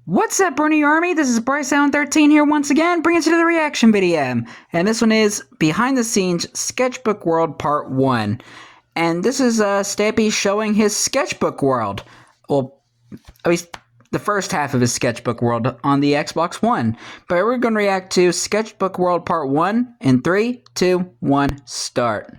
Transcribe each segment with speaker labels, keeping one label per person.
Speaker 1: What's up, Brony Army? This is BryceAllen13 here once again, bringing you to the reaction video. And this one is Behind the Scenes Sketchbook World Part 1. And this is Stampy showing his sketchbook world. Well, at least the first half of his sketchbook world on the Xbox One. But we're going to react to Sketchbook World Part 1 in 3, 2, 1, start.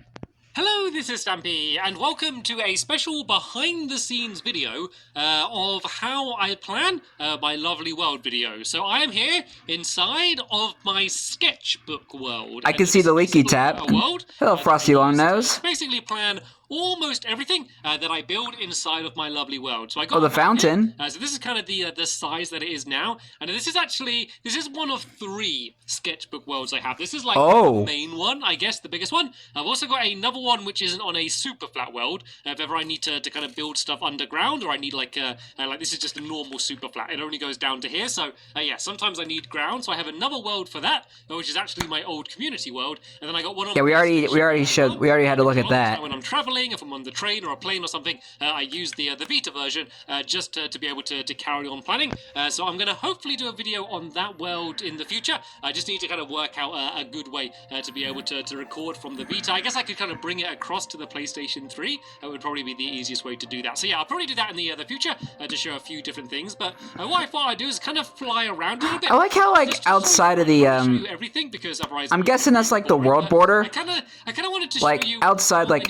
Speaker 2: Hello, this is Stampy, and welcome to a special behind-the-scenes video of how I plan my lovely world video. So I am here inside of my sketchbook world.
Speaker 1: I can see the leaky tap. Hello, Frosty Longnose.
Speaker 2: Basically plan almost everything that I build inside of my lovely world. So I got
Speaker 1: the fountain.
Speaker 2: So this is kind of the size that it is now, and this is one of 3 sketchbook worlds I have. This is like the main one, I guess, the biggest one. I've also got another one which isn't on a super flat world. If ever I need to kind of build stuff underground, or I need like this is just a normal super flat. It only goes down to here. So yeah, sometimes I need ground. So I have another world for that, which is actually my old community world. And then I got one.
Speaker 1: Yeah, we already had to look at that.
Speaker 2: When I'm traveling, if I'm on the train or a plane or something, I use the Vita version just to be able to carry on planning. So I'm going to hopefully do a video on that world in the future. I just need to kind of work out a good way to be able to record from the Vita. I guess I could kind of bring it across to the PlayStation 3. That would probably be the easiest way to do that. So yeah, I'll probably do that in the future to show a few different things. But what I thought I'd do is kind of fly around a little bit.
Speaker 1: I like how outside of the
Speaker 2: everything, because otherwise
Speaker 1: I'm guessing that's like the world border.
Speaker 2: I kind of wanted to
Speaker 1: like
Speaker 2: show you
Speaker 1: outside like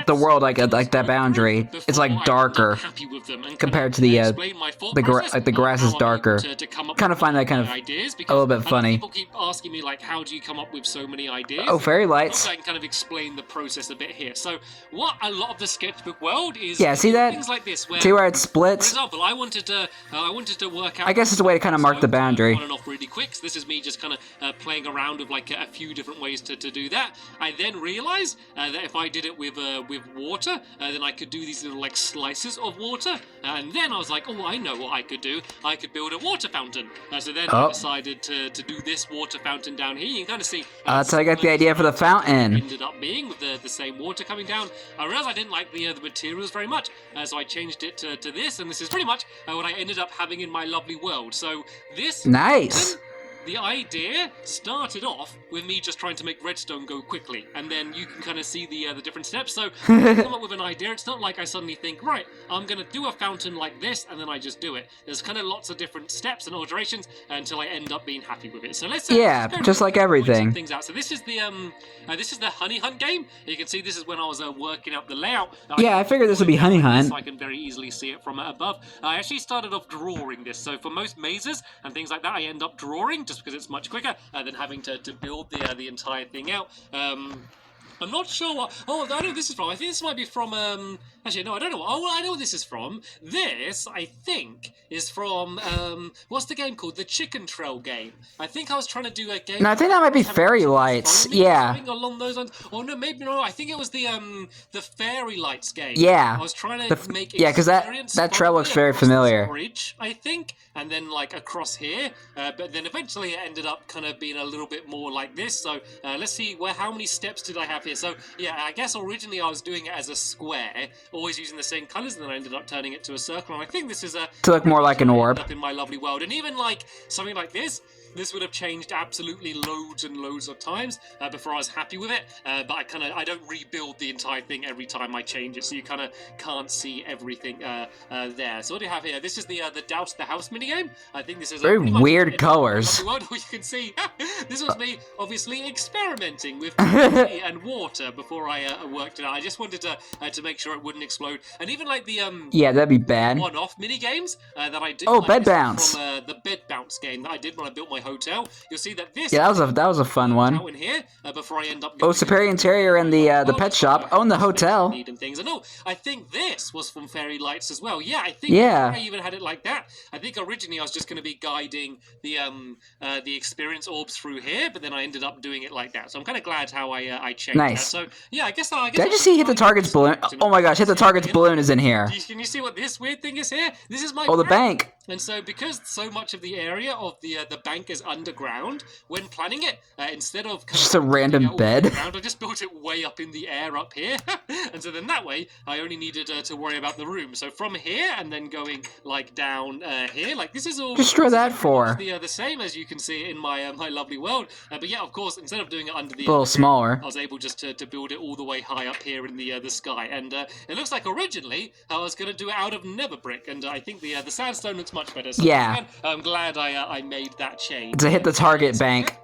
Speaker 1: the world, like that boundary. It's like darker compared to the grass is darker. Kind of find that kind of a little bit funny.
Speaker 2: People keep asking me like, how do you come up with so many ideas?
Speaker 1: Oh, fairy lights.
Speaker 2: So I can kind of explain the process a bit here. So what a lot of the sketchbook world is,
Speaker 1: see that?
Speaker 2: Things like this, where,
Speaker 1: see where it splits?
Speaker 2: For example, I wanted to work out.
Speaker 1: I guess it's a way to kind of mark the boundary.
Speaker 2: On and off really quick. So this is me just kind of playing around with like a few different ways to do that. I then realized that if I did it with water, then I could do these little like slices of water. And then I was like, oh, I know what I could do. I could build a water fountain. So then I decided to do this water fountain down here. You can kind of see.
Speaker 1: That's how I got the idea for the fountain.
Speaker 2: Ended up being with the same water coming down. I realized I didn't like the materials very much, so I changed it to this, and this is pretty much what I ended up having in my lovely world. So this
Speaker 1: nice.
Speaker 2: The idea started off with me just trying to make redstone go quickly, and then you can kind of see the different steps. So when I come up with an idea, it's not like I suddenly think, right, I'm going to do a fountain like this, and then I just do it. There's kind of lots of different steps and alterations until I end up being happy with it. So let's
Speaker 1: just like everything.
Speaker 2: Things out. So this is the Honey Hunt game. You can see this is when I was working out the layout.
Speaker 1: Yeah, I figured this would be Honey Hunt.
Speaker 2: So I can very easily see it from above. I actually started off drawing this. So for most mazes and things like that, I end up drawing just because it's much quicker than having to build the entire thing out. I'm not sure what... Oh, I know what this is from. I think this might be from... Actually, no, I don't know. Oh, I know what this is from. This, I think, is from... what's the game called? The Chicken Trail game. I think I was trying to do a game...
Speaker 1: No, I think that might be Fairy Lights. Yeah.
Speaker 2: Along those lines. Oh, no, maybe no. I think it was the Fairy Lights game.
Speaker 1: Yeah.
Speaker 2: I was trying to make...
Speaker 1: Yeah, because that trail looks very familiar.
Speaker 2: Bridge, I think, and then like across here. But then eventually it ended up kind of being a little bit more like this. So let's see how many steps did I have here. So yeah, I guess originally I was doing it as a square, always using the same colors, and then I ended up turning it to a circle. And I think this is to
Speaker 1: look more like an orb
Speaker 2: up in my lovely world. And even like something like this would have changed absolutely loads and loads of times before I was happy with it. But I don't rebuild the entire thing every time I change it, so you kind of can't see everything there. So what do you have here? This is the Douse the House minigame. I think this is
Speaker 1: very weird colors.
Speaker 2: You can see this was me obviously experimenting with tea and water before I worked it out. I just wanted to make sure it wouldn't explode. And even like the
Speaker 1: yeah, that'd be bad.
Speaker 2: One-off mini games that I did.
Speaker 1: Oh, like bed bounce
Speaker 2: from the bed bounce game that I did when I built my hotel. You'll see that this.
Speaker 1: Yeah, that was a fun one.
Speaker 2: Out in here before I end up.
Speaker 1: Superior Interior and the pet shop own the hotel.
Speaker 2: And things. And I think this was from Fairy Lights as well. Yeah, I think I even had it like that. I think originally I was just going to be guiding the experience orbs through here, but then I ended up doing it like that. So I'm kind of glad how I changed that. So yeah, I guess. Did
Speaker 1: I just see hit the target's balloon? Oh my gosh, hit the target's balloon is in here.
Speaker 2: Can you see what this weird thing is here? This is my
Speaker 1: the bank.
Speaker 2: And so because so much of the area of the bank is underground when planning it. Instead of
Speaker 1: just a random bed.
Speaker 2: I just built it way up in the air up here. And so then that way, I only needed to worry about the room. So from here and then going like down here, like this is all.
Speaker 1: Just draw that for.
Speaker 2: The same as you can see in my my lovely world. But yeah, of course, instead of doing it under the
Speaker 1: a little smaller,
Speaker 2: I was able just to build it all the way high up here in the sky. And it looks like originally I was going to do it out of nether brick, and I think the sandstone looks much better. So
Speaker 1: yeah,
Speaker 2: again, I'm glad I made that change.
Speaker 1: To hit the target bank.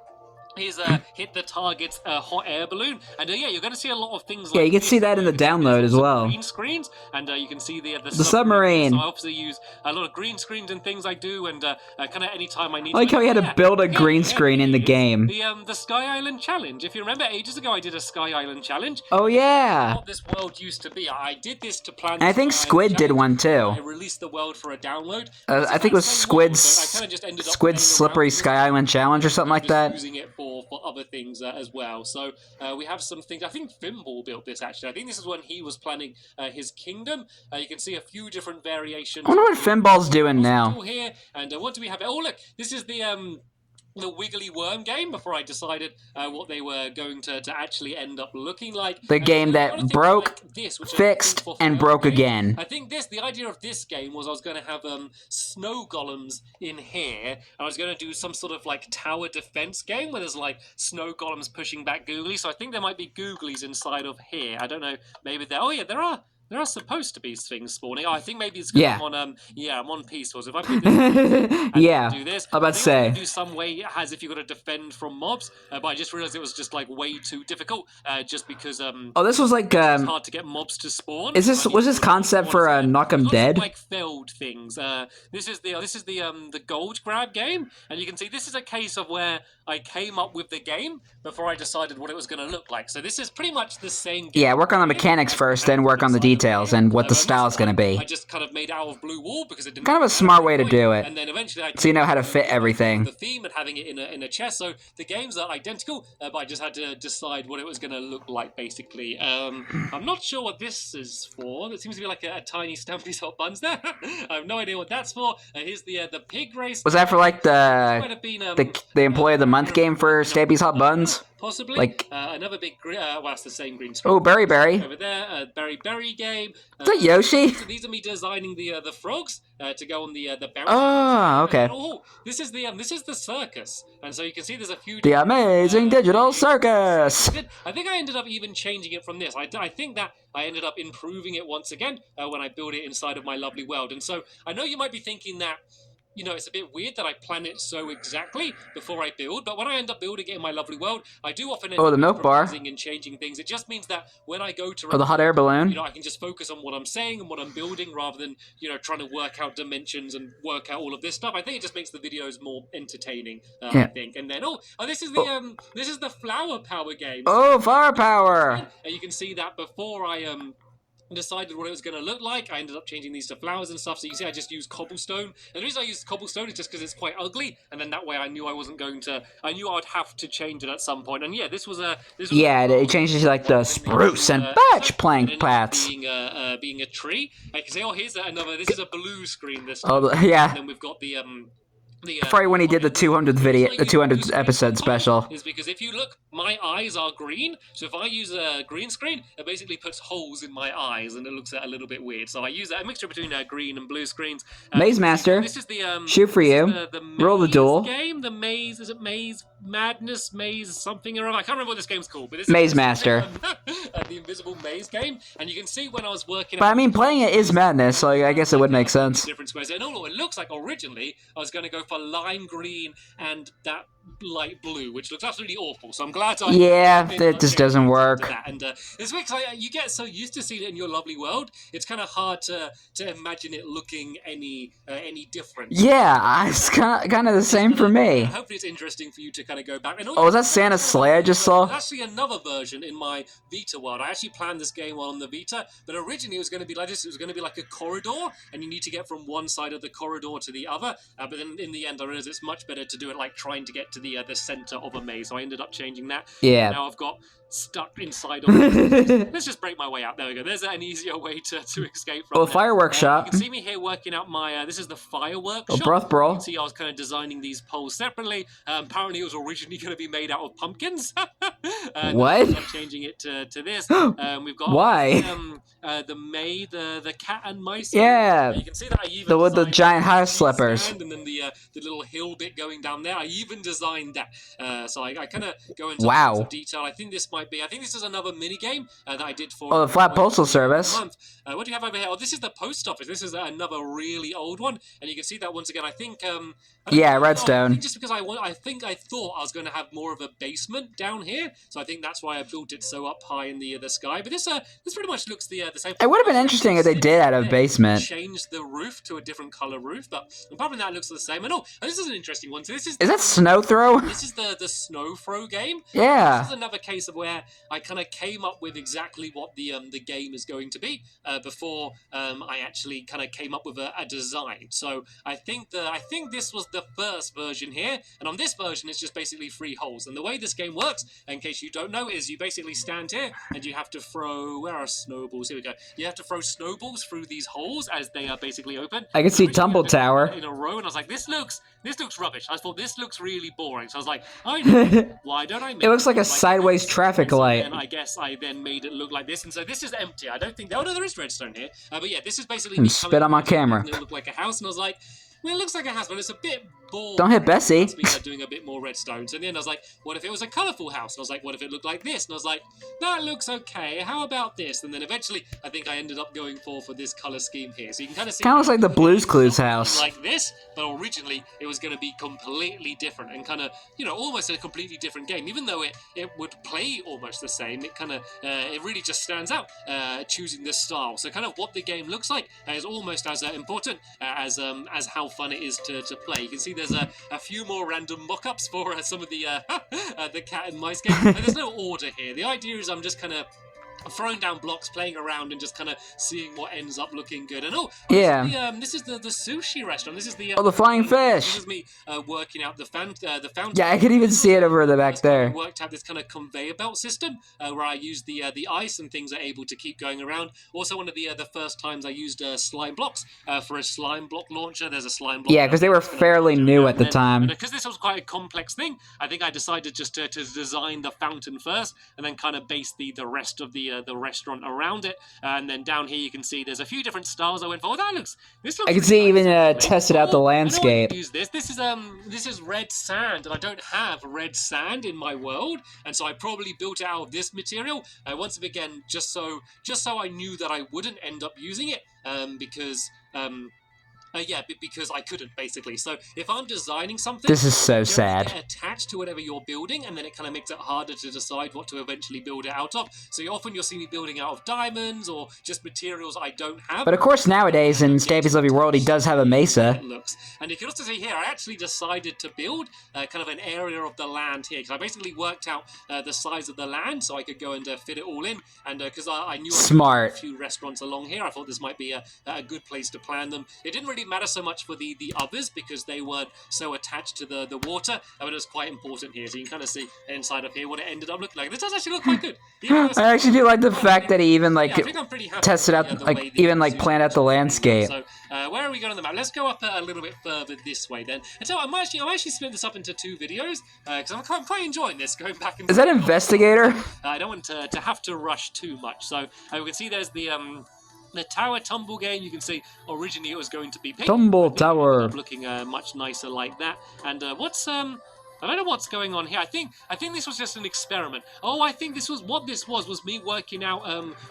Speaker 2: Here's hit the target's hot air balloon, and yeah, you're going to see a lot of things.
Speaker 1: Yeah, you can see that in the download as well.
Speaker 2: Green screens, and you can see the
Speaker 1: submarine.
Speaker 2: So I obviously use a lot of green screens and things I do, and kind of anytime I need.
Speaker 1: I like how you had to build a green screen in the game.
Speaker 2: The Sky Island challenge. If you remember, ages ago I did a Sky Island challenge.
Speaker 1: Oh yeah.
Speaker 2: What this world used to be. I did this to plan.
Speaker 1: And I think Squid did one too.
Speaker 2: I released the world for a download.
Speaker 1: I think it was Squid's Slippery Sky Island Challenge or something like that.
Speaker 2: Using it for other things as well. So we have some things. I think Fimball built this actually. I think this is when he was planning his kingdom. You can see a few different variations.
Speaker 1: I wonder what Fimball's doing now.
Speaker 2: Here, and what do we have? Oh look, this is the Wiggly Worm game before I decided what they were going to actually end up looking like.
Speaker 1: The game that broke, fixed, and broke again.
Speaker 2: I think the idea of this game was I was going to have snow golems in here, and I was going to do some sort of like tower defense game where there's like snow golems pushing back googlies. So I think there might be googlies inside of here. I don't know, maybe there. Oh yeah, there are. There are supposed to be things spawning. Oh, I think maybe it's because I'm on peaceful. So if I put this
Speaker 1: yeah,
Speaker 2: do this,
Speaker 1: I'm about to say.
Speaker 2: Do some way as if you got to defend from mobs, but I just realized it was just like way too difficult. Just because
Speaker 1: oh, this was like
Speaker 2: it's hard to get mobs to spawn.
Speaker 1: Was this concept for Knock 'em Dead?
Speaker 2: Like failed things. This is the gold grab game, and you can see this is a case of where I came up with the game before I decided what it was going to look like. So this is pretty much the same game.
Speaker 1: Yeah, work on the mechanics first, then work on the details and what the style is going to be.
Speaker 2: I just kind of made out of blue wool because it didn't.
Speaker 1: Kind of a smart way to do it.
Speaker 2: And then eventually,
Speaker 1: so you know how to fit everything.
Speaker 2: The theme and having it in a chest. So the games are identical, but I just had to decide what it was going to look like. Basically, I'm not sure what this is for. It seems to be like a tiny Stampy's hot buns there. I have no idea what that's for. Here's the pig race.
Speaker 1: Was that for like the employee of the month game for Stampy's hot buns?
Speaker 2: Possibly.
Speaker 1: Like
Speaker 2: another big well, it's the same green screen.
Speaker 1: Oh, Berry
Speaker 2: over there, Berry game.
Speaker 1: Is that Yoshi?
Speaker 2: So these are me designing the frogs to go on the bounce.
Speaker 1: Oh, okay.
Speaker 2: This is the circus, and so you can see there's a few.
Speaker 1: The amazing digital circus.
Speaker 2: I think I ended up even changing it from this. I think that I ended up improving it once again when I built it inside of my lovely world. And so I know you might be thinking that, you know, it's a bit weird that I plan it so exactly before I build, but when I end up building it in my lovely world, I do often end up
Speaker 1: the milk bar
Speaker 2: and changing things. It just means that when I go to
Speaker 1: the hot air balloon,
Speaker 2: you know, I can just focus on what I'm saying and what I'm building rather than, you know, trying to work out dimensions and work out all of this stuff. I think it just makes the videos more entertaining. I think. And then this is the flower power game.
Speaker 1: Oh, flower power!
Speaker 2: And you can see that before I decided what it was going to look like, I ended up changing these to flowers and stuff. So you see I just used cobblestone, and the reason I used cobblestone is just because it's quite ugly, and then that way I knew I would have to change it at some point. And yeah, this was it changed to like the spruce and birch plank paths being a tree. I can say, here's another, this is a blue screen this time. And then we've got the
Speaker 1: probably when he did the 200 episode special.
Speaker 2: Is because if you look, my eyes are green. So if I use a green screen, it basically puts holes in my eyes, and it looks a little bit weird. So I use a mixture between green and blue screens.
Speaker 1: Maze Master.
Speaker 2: This is the
Speaker 1: shoot for you.
Speaker 2: The
Speaker 1: roll the duel
Speaker 2: game. The maze, is it Maze Madness? Maze something or other. I can't remember what this game's called. But this
Speaker 1: Maze Master.
Speaker 2: The invisible maze game, and you can see when I was working.
Speaker 1: But I mean, playing it is madness, so I guess it would make sense.
Speaker 2: Different squares. And it looks like originally I was going to go for lime green and that light blue, which looks absolutely awful. So I'm glad
Speaker 1: it just doesn't work.
Speaker 2: And it's weird because you get so used to seeing it in your lovely world, it's kind of hard to imagine it looking any different.
Speaker 1: Yeah, it's kind of the same for me.
Speaker 2: Hopefully it's interesting for you to kind of go back. And
Speaker 1: was that Santa's sleigh I just saw?
Speaker 2: There's actually another version in my Vita world. I actually planned this game on the Vita, but originally it was going to be like this. It was going to be like a corridor, and you need to get from one side of the corridor to the other. But then in the end, I realized it's much better to do it like trying to get to into the center of a maze. So I ended up changing that.
Speaker 1: Yeah.
Speaker 2: Now I've got stuck inside of it. Let's just break my way out. There we go. There's an easier way to escape from
Speaker 1: Oh,
Speaker 2: it.
Speaker 1: fireworks shop.
Speaker 2: You can see me here working out my, this is the fireworks shop.
Speaker 1: Broth brawl.
Speaker 2: You can see I was kind of designing these poles separately. Apparently it was originally going to be made out of pumpkins.
Speaker 1: What?
Speaker 2: I'm changing it to this. We've got
Speaker 1: why?
Speaker 2: The cat and mice.
Speaker 1: Yeah.
Speaker 2: You can see that I even
Speaker 1: with the giant house slippers.
Speaker 2: And then the little hill bit going down there. I even designed that. So I kind of go into lots of detail. I think this is another mini game that I did for.
Speaker 1: Oh, the Flat Postal Service.
Speaker 2: What do you have over here? Oh, this is the post office. This is another really old one, and you can see that once again. I think.
Speaker 1: Redstone.
Speaker 2: I think just because I thought I was going to have more of a basement down here, so I think that's why I built it so up high in the sky. But this pretty much looks the same.
Speaker 1: It would have been interesting if they did add a basement.
Speaker 2: Change the roof to a different color roof, but apart from that, it looks the same. And this is an interesting one. So this is
Speaker 1: that snow throw?
Speaker 2: This is the snow throw game.
Speaker 1: Yeah.
Speaker 2: This is another case of where I kind of came up with exactly what the game is going to be before I actually kind of came up with a design. So I think this was the first version here, and on this version it's just basically 3 holes. And the way this game works, in case you don't know, is you basically stand here and you have to throw, where are snowballs? Here we go. You have to throw snowballs through these holes as they are basically open.
Speaker 1: I can see Tumble Tower
Speaker 2: in a row, and I was like, this looks rubbish. I thought this looks really boring. So I was like, why don't I make
Speaker 1: it looks like a sideways traffic light.
Speaker 2: And I guess I then made it look like this, and so this is empty. I don't think. Oh no, there is redstone here. But yeah, this is basically.
Speaker 1: Spit on my camera.
Speaker 2: It looked like a house, and I was like, well, it looks like a house, but it's a bit boring.
Speaker 1: Don't hit Bessie.
Speaker 2: Doing a bit more redstone. So then I was like, what if it was a colourful house? And I was like, what if it looked like this? And I was like, that looks okay. How about this? And then eventually, I think I ended up going for this colour scheme here. So you can kind of see.
Speaker 1: Kind of looks like the Blue's Clues house.
Speaker 2: Like this, but originally it was going to be completely different and kind of, almost a completely different game. Even though it would play almost the same, it kind of, it really just stands out choosing this style. So kind of what the game looks like is almost as important as how fun it is to play. You can see there's a few more random mock-ups for some of the cat and mice game. And there's no order here. The idea is I'm just kind of throwing down blocks, playing around, and just kind of seeing what ends up looking good. And this is the sushi restaurant. This is the
Speaker 1: the flying fish.
Speaker 2: This is me working out the fountain.
Speaker 1: Yeah, I can even see it over the back there.
Speaker 2: I worked out this kind of conveyor belt system where I used the ice and things are able to keep going around. Also, one of the first times I used slime blocks for a slime block launcher. There's a slime block.
Speaker 1: Yeah, because they were fairly new at the time.
Speaker 2: Because this was quite a complex thing, I think I decided just to design the fountain first, and then kind of base the rest of the restaurant around it. And then down here you can see there's a few different styles I went for. This looks
Speaker 1: I can see even tested out the landscape.
Speaker 2: Use this. This is red sand, and I don't have red sand in my world, and so I probably built it out of this material. Once again, just so I knew that I wouldn't end up using it, because I couldn't, basically. So if I'm designing something,
Speaker 1: this is so sad.
Speaker 2: Get attached to whatever you're building, and then it kind of makes it harder to decide what to eventually build it out of. So often you'll see me building out of diamonds or just materials I don't have.
Speaker 1: But of course, nowadays in Stampy's Lovely World, he does have a mesa.
Speaker 2: And you can also see here, I actually decided to build kind of an area of the land here, because I basically worked out the size of the land so I could go and fit it all in. And because I knew I had a few restaurants along here, I thought this might be a good place to plan them. It didn't really matter so much for the others because they weren't so attached to the water, but it was quite important here. So you can kind of see inside of here what it ended up looking like. This does actually look quite good.
Speaker 1: I actually do like the fact that he even tested out, planned out the landscape.
Speaker 2: So where are we going on the map? Let's go up a little bit further this way then. And so I'm actually split this up into 2 videos because I'm quite enjoying this, going back and.
Speaker 1: Is that Investigator?
Speaker 2: I don't want to have to rush too much. So we can see there's the Tower Tumble game. You can see originally it was going to be pink.
Speaker 1: Tumble Tower.
Speaker 2: Looking much nicer like that. And I don't know what's going on here. I think this was just an experiment. Oh, I think what this was me working out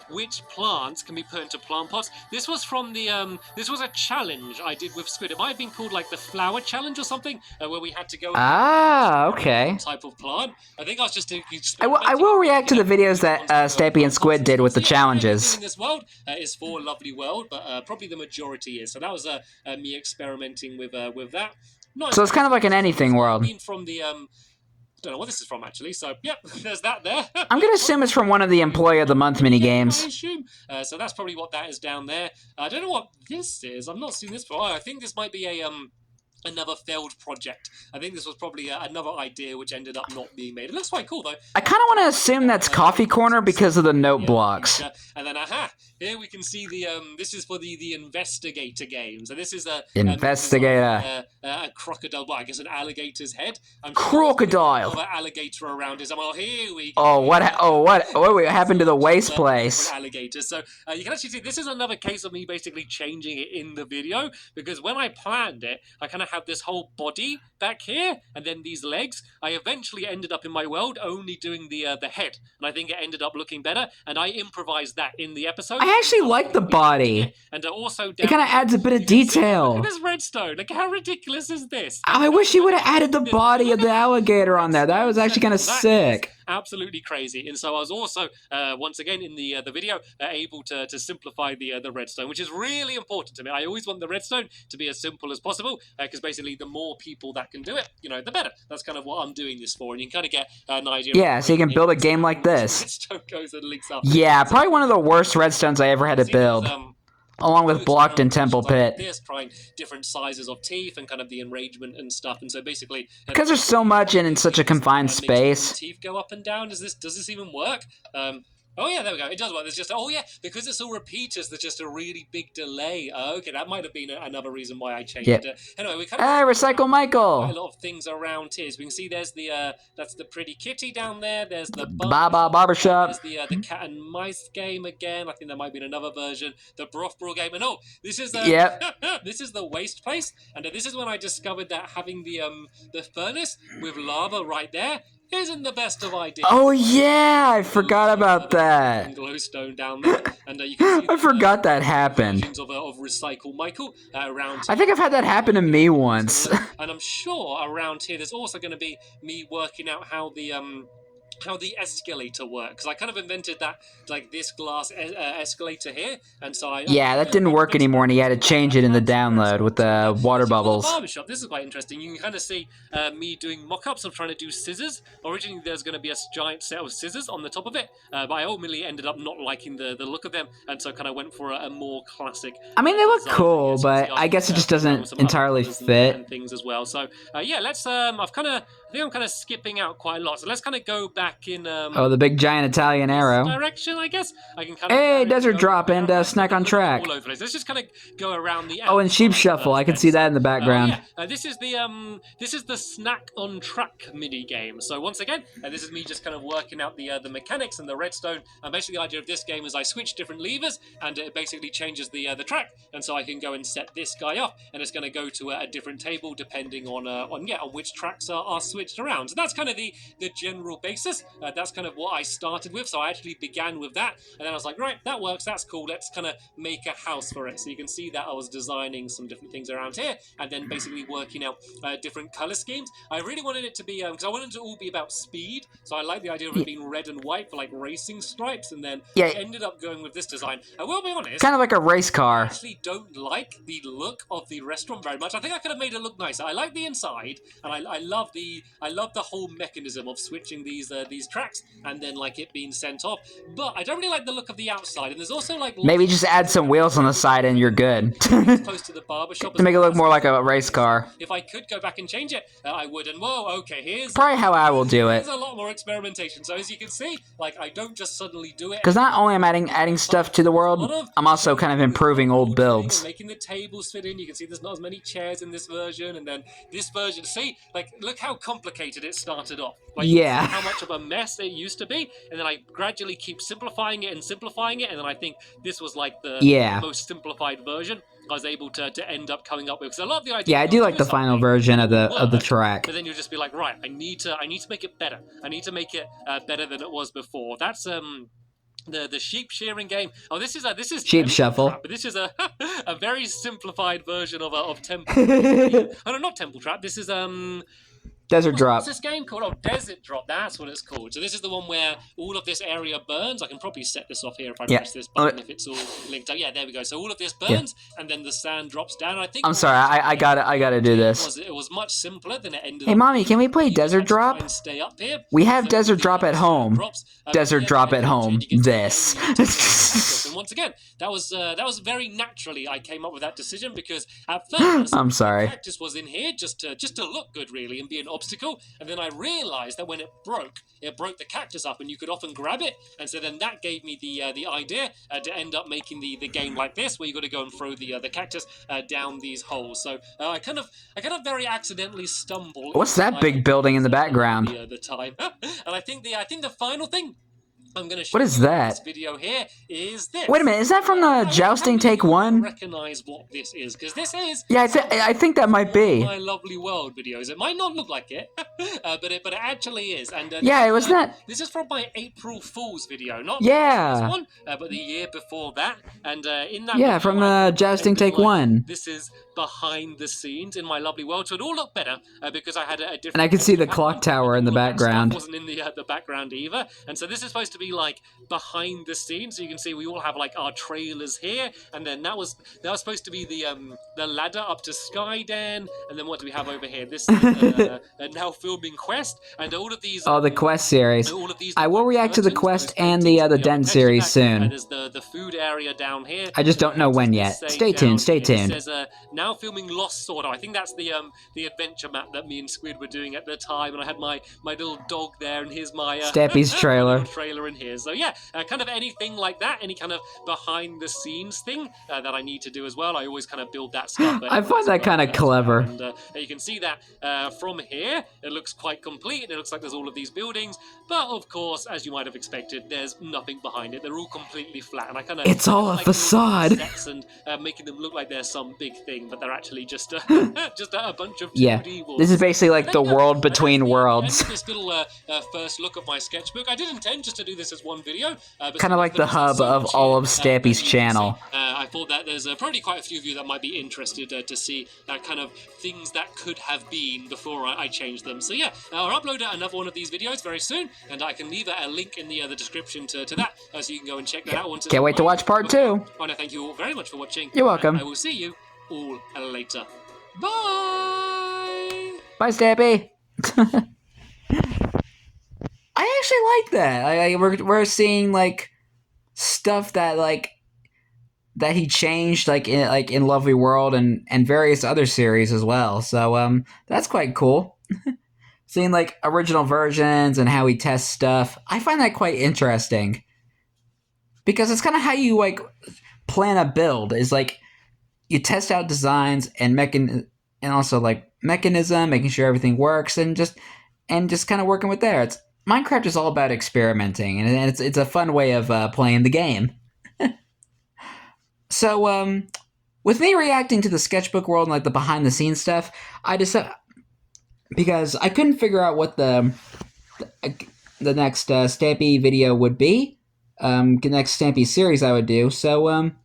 Speaker 2: which plants can be put into plant pots. This was from this was a challenge I did with Squid. It might have been called like the flower challenge or something, where we had to go.
Speaker 1: Okay.
Speaker 2: Type of plant. I think I was just.
Speaker 1: I will react to the videos that Stampy and Squid did with the challenges.
Speaker 2: In this world is for Lovely World, but probably the majority is. So that was me experimenting with that.
Speaker 1: So it's kind of like an anything world.
Speaker 2: From the I don't know what this is from actually. So yep, there's that there.
Speaker 1: I'm gonna assume it's from one of the Employee of the Month mini games.
Speaker 2: I assume. So that's probably what that is down there. I don't know what this is. I've not seen this before. I think this might be a another failed project. I think this was probably another idea which ended up not being made. It looks quite cool though.
Speaker 1: I kind of want to assume that's Coffee Corner because of the note blocks.
Speaker 2: And then, here we can see the this is for the Investigator game. So this is a
Speaker 1: Investigator.
Speaker 2: A crocodile. Well, I guess an alligator's head. I'm
Speaker 1: Crocodile.
Speaker 2: Sure alligator around is. Oh, here we
Speaker 1: go. What happened to the waste place?
Speaker 2: Alligators. So you can actually see this is another case of me basically changing it in the video, because when I planned it, I kind of had this whole body back here and then these legs. I eventually ended up in my world only doing the head, and I think it ended up looking better, and I improvised that in the episode.
Speaker 1: I actually like the body.
Speaker 2: And also
Speaker 1: it kind of adds a bit of detail.
Speaker 2: Look at this redstone. Like, how ridiculous is this?
Speaker 1: I wish you would have added the body of the alligator on there. That was actually kind of sick.
Speaker 2: Absolutely crazy. And so I was also once again in the video able to simplify the redstone, which is really important to me. I always want the redstone to be as simple as possible, because basically the more people that can do it, the better. That's kind of what I'm doing this for, and you can kind of get an idea.
Speaker 1: Yeah, so you can build a game like this.
Speaker 2: Redstone goes and links up.
Speaker 1: Yeah, probably one of the worst redstones I ever had to build. Along with Blocked and Temple Pit.
Speaker 2: This, trying different sizes of teeth and kind of the arrangement and stuff, and so basically
Speaker 1: because there's so much in such a confined space.
Speaker 2: Teeth go up and down. Does this even work? Oh yeah, there we go. It does work. There's just because it's all repeaters. There's just a really big delay. Okay, that might have been another reason why I changed it. Anyway, we kind of
Speaker 1: Recycle Michael.
Speaker 2: Quite a lot of things around here. So we can see there's the that's the pretty kitty down there. There's the
Speaker 1: barbershop.
Speaker 2: There's the cat and mice game again. I think there might be another version. The broth brawl game. And this is this is the waste place. And this is when I discovered that having the furnace with lava right there isn't the best of ideas.
Speaker 1: Oh yeah, I forgot about that.
Speaker 2: Glowstone down there, and you can see
Speaker 1: I forgot that happened.
Speaker 2: Of Recycle Michael around.
Speaker 1: I think I've had that happen to me once.
Speaker 2: And I'm sure around here there's also going to be me working out how the escalator works, because I kind of invented that, like this glass escalator here, and so that
Speaker 1: didn't work anymore, and he had to change it in the download with the water bubbles.
Speaker 2: The barbershop, this is quite interesting. You can kind of see me doing mock-ups of trying to do scissors. Originally there's going to be a giant set of scissors on the top of it, but I ultimately ended up not liking the look of them, and so kind of went for a more classic.
Speaker 1: I mean, they look cool, but I guess it just doesn't entirely fit.
Speaker 2: And things as well. So let's I think I'm kind of skipping out quite a lot, so let's kind of go back in
Speaker 1: the big giant Italian arrow
Speaker 2: direction, I guess. I can kind of
Speaker 1: desert drop and snack on track.
Speaker 2: All over the place. Let's just kind of go around the
Speaker 1: and sheep shuffle. I can see that in the background.
Speaker 2: This is the snack on track mini game. So once again, this is me just kind of working out the mechanics and the redstone. And basically the idea of this game is I switch different levers, and it basically changes the track. And so I can go and set this guy up, and it's going to go to a different table depending on which tracks are switched around. So that's kind of the general basis. That's kind of what I started with. So I actually began with that, and then I was like, right, that works, that's cool, let's kind of make a house for it. So you can see that I was designing some different things around here, and then basically working out different color schemes. I really wanted it to be, because I wanted it to all be about speed, so I like the idea of it being red and white for like racing stripes, and then I ended up going with this design. I will be honest,
Speaker 1: kind of like a race car.
Speaker 2: I actually don't like the look of the restaurant very much. I think I could have made it look nicer. I like the inside, and I love the whole mechanism of switching these tracks and then like it being sent off, but I don't really like the look of the outside. And there's also like
Speaker 1: maybe just add some wheels on the side and you're good.
Speaker 2: Close to the barbershop
Speaker 1: to make it look more like a race car.
Speaker 2: If I could go back and change it, I would. And whoa, okay, here's
Speaker 1: probably how I will do it.
Speaker 2: There's a lot more experimentation. So as you can see, like I don't just suddenly do it.
Speaker 1: Because not only am I adding stuff to the world, I'm also kind of improving old builds.
Speaker 2: Making the tables fit in. You can see there's not as many chairs in this version, and then this version. See, like look how complicated it started off. Like, how much of a mess it used to be, and then I gradually keep simplifying it, and then I think this was like the most simplified version I was able to end up coming up with. Because a lot of the ideas.
Speaker 1: Yeah, I do like the final version of the track.
Speaker 2: But then you'll just be like, right, I need to make it better. I need to make it better than it was before. That's the sheep shearing game. Oh, this is
Speaker 1: sheep shuffle.
Speaker 2: Trap, but this is a very simplified version of Temple. Oh no, not Temple Trap. This is
Speaker 1: Desert Drop.
Speaker 2: What's this game called? Oh, Desert Drop. That's what it's called. So this is the one where all of this area burns. I can probably set this off here if I press this button, if it's all linked up. Yeah, there we go. So all of this burns, and then the sand drops down. I think.
Speaker 1: I'm sorry. I gotta do this.
Speaker 2: It was was much simpler than it ended
Speaker 1: Hey,
Speaker 2: up
Speaker 1: Mommy,
Speaker 2: being.
Speaker 1: can we play
Speaker 2: You just
Speaker 1: Desert
Speaker 2: had to try
Speaker 1: Drop?
Speaker 2: and stay up here.
Speaker 1: We have
Speaker 2: So
Speaker 1: Desert
Speaker 2: the
Speaker 1: Drop at home.
Speaker 2: drops,
Speaker 1: Desert
Speaker 2: yeah,
Speaker 1: Drop at
Speaker 2: you
Speaker 1: home.
Speaker 2: get to the
Speaker 1: This.
Speaker 2: area, you get to the cactus. And once again, that was very naturally I came up with that decision, because at first
Speaker 1: I'm
Speaker 2: the
Speaker 1: sorry.
Speaker 2: cactus was in here just to look good, really, and be an obstacle. And then I realized that when it broke the cactus up, and you could often grab it. And so then that gave me the idea to end up making the game like this, where you got to go and throw the cactus down these holes. So I kind of very accidentally stumbled.
Speaker 1: What's that big building in the background?
Speaker 2: The time, and I think the final thing I'm going to show
Speaker 1: What is
Speaker 2: you in
Speaker 1: that?
Speaker 2: this video here is this.
Speaker 1: Wait a minute, is that from the Jousting Take 1?
Speaker 2: Recognize what this is, because this is.
Speaker 1: Yeah, I think that might be.
Speaker 2: My Lovely World videos. It might not look like it, but it actually is. And
Speaker 1: yeah, it was that.
Speaker 2: This is from my April Fool's video, not
Speaker 1: yeah.
Speaker 2: this one, but the year before that. And in that
Speaker 1: yeah, from the Jousting Take 1.
Speaker 2: This is behind the scenes in My Lovely World, so it all looked better because I had a different.
Speaker 1: And I could see the clock tower in the background.
Speaker 2: Wasn't in the background either, and so this is supposed to be like behind the scenes. So you can see we all have like our trailers here, and then that was supposed to be the ladder up to Skydan, and then what do we have over here? This is now filming Quest, and all of these.
Speaker 1: Oh, the Quest series.
Speaker 2: All of these
Speaker 1: I will react to the Quest and the Den series soon.
Speaker 2: And there's the food area down here.
Speaker 1: I just don't know when yet. Stay tuned. Stay tuned.
Speaker 2: It says now filming Lost Sword. I think that's the adventure map that me and Squid were doing at the time, and I had my little dog there, and here's my
Speaker 1: Stampy's trailer.
Speaker 2: Trailer in here. So yeah, kind of anything like that, any kind of behind the scenes thing that I need to do as well. I always kind of build that stuff.
Speaker 1: I find that kind of clever.
Speaker 2: And you can see that from here, it looks quite complete, and it looks like there's all of these buildings. But of course, as you might have expected, there's nothing behind it. They're all completely flat, and I kind of
Speaker 1: it's all a facade.
Speaker 2: Sets and making them look like they're some big thing, but they're actually just a bunch of 2D walls.
Speaker 1: This is basically like the world between worlds.
Speaker 2: This little first look of my sketchbook. I did intend just to do this as one video.
Speaker 1: Kind of like the hub of all of Stampy's channel.
Speaker 2: I thought that there's probably quite a few of you that might be interested to see that kind of things that could have been before I changed them. So yeah, I'll upload another one of these videos very soon, and I can leave a link in the description to that, so you can go and check that out.
Speaker 1: Can't wait to watch part 2.
Speaker 2: I want to thank you all very much for watching.
Speaker 1: You're welcome.
Speaker 2: I will see you all later. Bye!
Speaker 1: Bye, Stampy! I actually like that. We're seeing like stuff that that he changed in Lovely World and various other series as well. So that's quite cool. Seeing like original versions and how he tests stuff. I find that quite interesting. Because it's kind of how you like plan a build, is like you test out designs and also like mechanism, making sure everything works, and just kind of working with there. Minecraft is all about experimenting, and it's a fun way of playing the game. So with me reacting to the sketchbook world and like the behind the scenes stuff, I decided, because I couldn't figure out what the next Stampy video would be. The next Stampy series I would do. So, and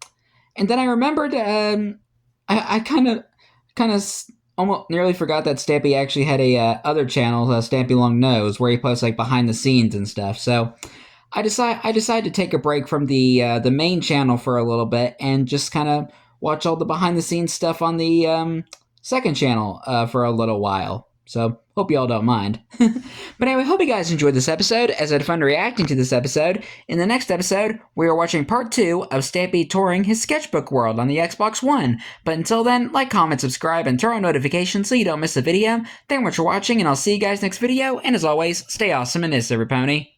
Speaker 1: then I remembered, I kind of almost nearly forgot that Stampy actually had a other channel, Stampy Long Nose, where he posts like behind the scenes and stuff. So, I decided to take a break from the main channel for a little bit and just kind of watch all the behind the scenes stuff on the second channel for a little while. So, hope you all don't mind. But anyway, hope you guys enjoyed this episode, as I had fun reacting to this episode. In the next episode, we are watching part 2 of Stampy touring his sketchbook world on the Xbox One. But until then, like, comment, subscribe, and turn on notifications so you don't miss a video. Thank you much for watching, and I'll see you guys next video, and as always, stay awesome and this, every pony.